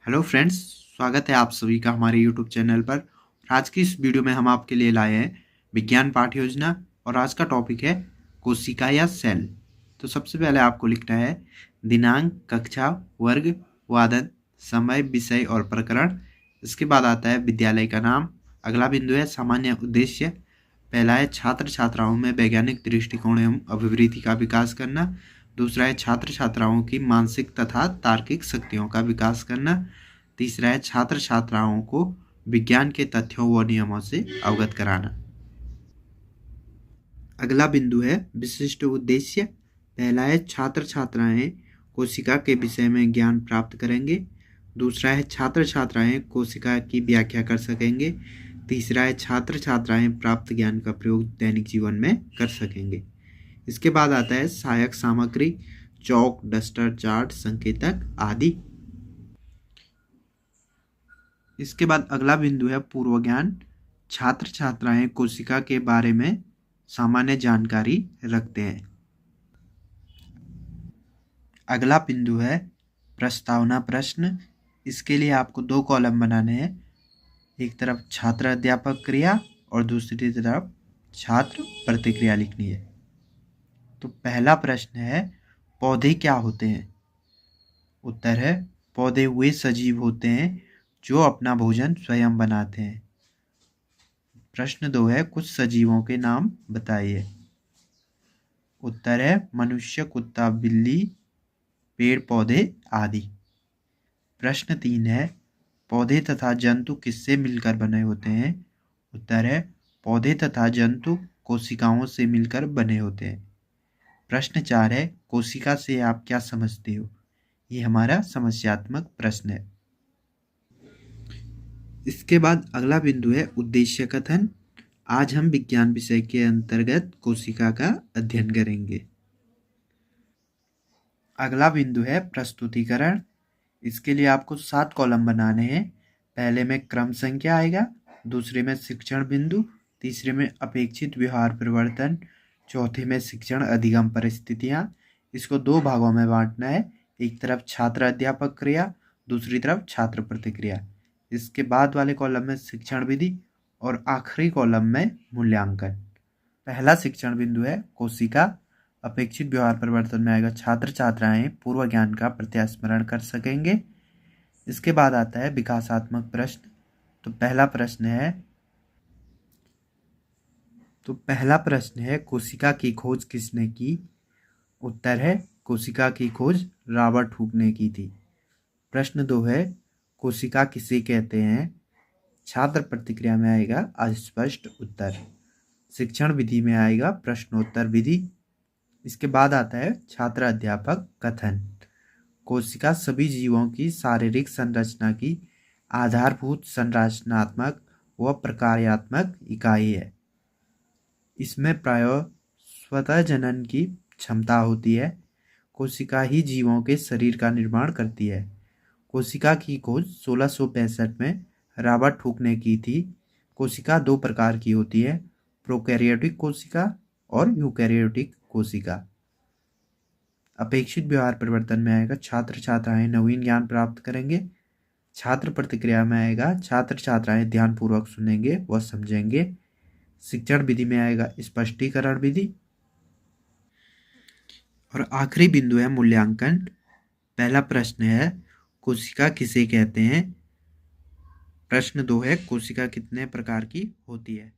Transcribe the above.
Hello friends, स्वागत है आप सभी का हमारे यूट्यूब चैनल पर। आज की इस वीडियो में हम आपके लिए लाए हैं विज्ञान पाठ्य योजना और आज का टॉपिक है कोशिका या सेल। तो सबसे पहले आपको लिखना है दिनांक, कक्षा, वर्ग, वादन, समय, विषय और प्रकरण। इसके बाद आता है विद्यालय का नाम। अगला बिंदु है सामान्य उद्देश्य। पहला है छात्र छात्राओं में वैज्ञानिक दृष्टिकोण एवं अभिवृद्धि का विकास करना। दूसरा है छात्र छात्राओं की मानसिक तथा तार्किक शक्तियों का विकास करना। तीसरा है छात्र छात्राओं को विज्ञान के तथ्यों व नियमों से अवगत कराना। अगला बिंदु है विशिष्ट उद्देश्य। पहला है छात्र छात्राएं कोशिका के विषय में ज्ञान प्राप्त करेंगे। दूसरा है छात्र छात्राएं कोशिका की व्याख्या कर सकेंगे। तीसरा है छात्र छात्राएं प्राप्त ज्ञान का प्रयोग दैनिक जीवन में कर सकेंगे। इसके बाद आता है सहायक सामग्री, चौक, डस्टर, चार्ट, संकेतक आदि। इसके बाद अगला बिंदु है पूर्व ज्ञान। छात्र छात्राएं कोशिका के बारे में सामान्य जानकारी रखते हैं। अगला बिंदु है प्रस्तावना प्रश्न। इसके लिए आपको 2 कॉलम बनाने हैं। एक तरफ छात्र अध्यापक क्रिया और दूसरी तरफ छात्र प्रतिक्रिया लिखनी है। तो पहला प्रश्न है पौधे क्या होते हैं? उत्तर है पौधे वे सजीव होते हैं जो अपना भोजन स्वयं बनाते हैं। प्रश्न 2 है कुछ सजीवों के नाम बताइए। उत्तर है मनुष्य, कुत्ता, बिल्ली, पेड़ पौधे आदि। प्रश्न 3 है पौधे तथा जंतु किससे मिलकर बने होते हैं? उत्तर है पौधे तथा जंतु कोशिकाओं से मिलकर बने होते हैं। प्रश्न 4 है कोशिका से आप क्या समझते हो? ये हमारा समस्यात्मक प्रश्न है। इसके बाद अगला बिंदु है उद्देश्य कथन। आज हम विज्ञान विषय के अंतर्गत कोशिका का अध्ययन करेंगे। अगला बिंदु है प्रस्तुतिकरण। इसके लिए आपको 7 कॉलम बनाने हैं। पहले में क्रम संख्या आएगा, दूसरे में शिक्षण बिंदु, तीसरे में अपेक्षित व्यवहार परिवर्तन, चौथे में शिक्षण अधिगम परिस्थितियाँ। इसको 2 भागों में बांटना है। एक तरफ छात्र अध्यापक क्रिया, दूसरी तरफ छात्र प्रतिक्रिया। इसके बाद वाले कॉलम में शिक्षण विधि और आखिरी कॉलम में मूल्यांकन। पहला शिक्षण बिंदु है कोशिका। अपेक्षित व्यवहार परिवर्तन में आएगा छात्र छात्राएं पूर्व ज्ञान का प्रत्यास्मरण कर सकेंगे। इसके बाद आता है विकासात्मक प्रश्न। तो पहला प्रश्न है कोशिका की खोज किसने की? उत्तर है कोशिका की खोज रॉबर्ट हुक ने की थी। प्रश्न 2 है कोशिका किसे कहते हैं? छात्र प्रतिक्रिया में आएगा अस्पष्ट उत्तर। शिक्षण विधि में आएगा प्रश्नोत्तर विधि। इसके बाद आता है छात्र अध्यापक कथन। कोशिका सभी जीवों की शारीरिक संरचना की आधारभूत संरचनात्मक व प्रकार्यात्मक इकाई है। इसमें प्रायः स्वतः जनन की क्षमता होती है। कोशिका ही जीवों के शरीर का निर्माण करती है। कोशिका की खोज 1665 में रॉबर्ट हुक ने की थी। कोशिका 2 प्रकार की होती है, प्रोकैरियोटिक कोशिका और यूकैरियोटिक कोशिका। अपेक्षित व्यवहार परिवर्तन में आएगा छात्र छात्राएं नवीन ज्ञान प्राप्त करेंगे। छात्र प्रतिक्रिया में आएगा छात्र छात्राएं ध्यानपूर्वक सुनेंगे व समझेंगे। शिक्षण विधि में आएगा स्पष्टीकरण विधि और आखिरी बिंदु है मूल्यांकन। पहला प्रश्न है कोशिका किसे कहते हैं? प्रश्न 2 है कोशिका कितने प्रकार की होती है?